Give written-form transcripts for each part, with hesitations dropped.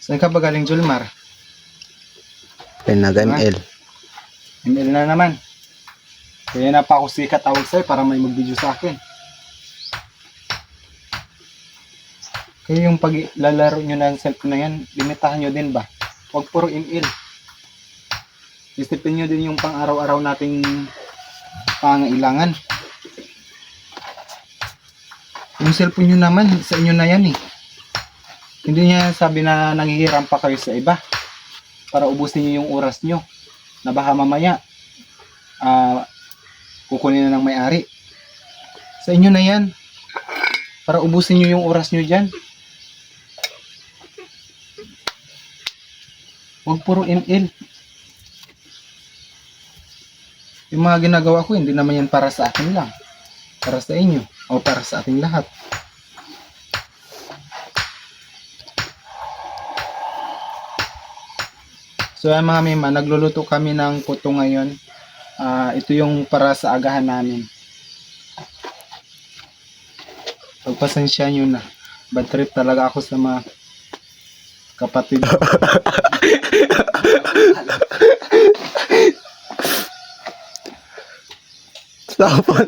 Saan ka ba galing, Julmar? Nag-ML. ML na naman. Kaya na pa ako sikat tawag sa'yo para may mag-video sa akin. Kaya yung paglalaro nyo ng cellphone na yan, limitahan nyo din ba? Huwag puro ML. Isipin nyo din yung pang-araw-araw nating pangailangan. Yung cellphone nyo naman, sa inyo na yan eh. Hindi niya sabi na nanghihiram pa kayo sa iba para ubusin niyo yung oras nyo na baka mamaya kukunin na ng may-ari. Sa inyo na yan para ubusin nyo yung oras nyo dyan. Huwag puro ML. Yung mga ginagawa ko hindi naman yan para sa akin lang, para sa inyo o para sa ating lahat. So yan mga mima, nagluluto kami ng puto ngayon. Ito yung para sa agahan namin. Pagpasensya nyo na. Bad trip talaga ako sa mga kapatid. Tapon.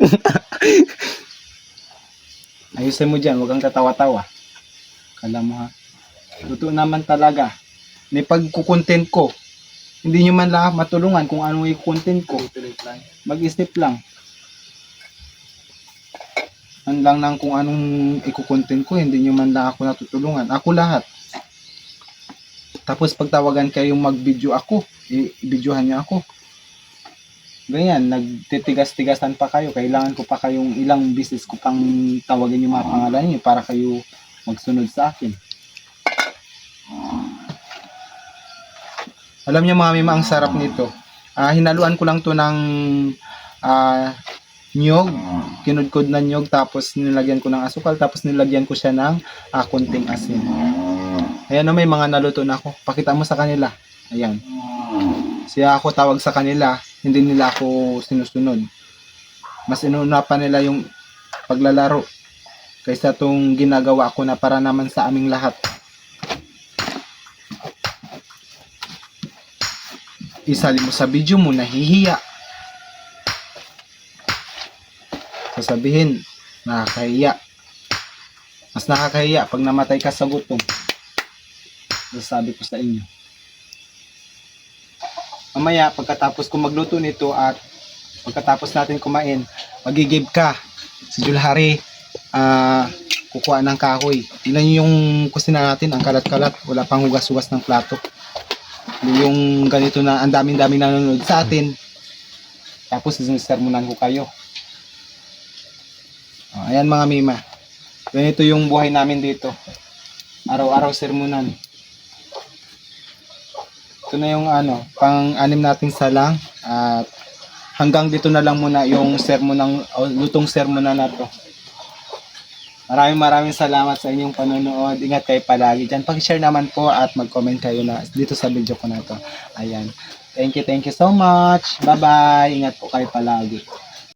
Ayusin mo dyan, huwag kang katawa-tawa. Kala mo ha. Luto naman talaga. May pagkukontent ko. Hindi nyo man lang matulungan kung ano yung content ko. Mag-isip lang. Man lang nang kung anong ikukontent ko, hindi nyo man lang ako natutulungan. Ako lahat. Tapos pagtawagan kayong mag-video ako, i-videohan nyo ako. Ganyan, nagtitigas-tigasan pa kayo. Kailangan ko pa kayong ilang business ko pang tawagin yung mga pangalan nyo para kayo magsunod sa akin. Alam niyo mga mima, ang sarap nito. Hinaluan ko lang to ng nyog, kinudkod na nyog, tapos nilagyan ko ng asukal, tapos nilagyan ko siya ng konting asin. Ayan na, may mga naluto na ako. Pakita mo sa kanila. Ayan. Siya ako tawag sa kanila, hindi nila ako sinusunod. Mas inuna pa nila yung paglalaro kaysa tong ginagawa ko na para naman sa aming lahat. Isali mo sa video mo, nahihiya. Sasabihin, nakakahiya. Mas nakakahiya pag namatay ka sa gutom. Sasabi ko sa inyo. Mamaya, pagkatapos ko magluto nito at pagkatapos natin kumain, magigib ka. Si Julhari, kukuha ng kahoy. Tingnan nyo yung kusina natin, ang kalat-kalat. Wala pang hugas-hugas ng plato. Yung ganito na ang daming-daming nanonood sa atin. Tapos sisermonan ko kayo. Ayan mga mima. Ganito yung buhay namin dito. Araw-araw sermonan. Ito na yung pang-anim nating salang. At hanggang dito na lang muna yung lutong sermonan na to. Maraming salamat sa inyong panonood. Ingat kayo palagi dyan. Pag-share naman po at mag-comment kayo na dito sa video ko na to. Ayan. Thank you so much. Bye-bye. Ingat po kayo palagi.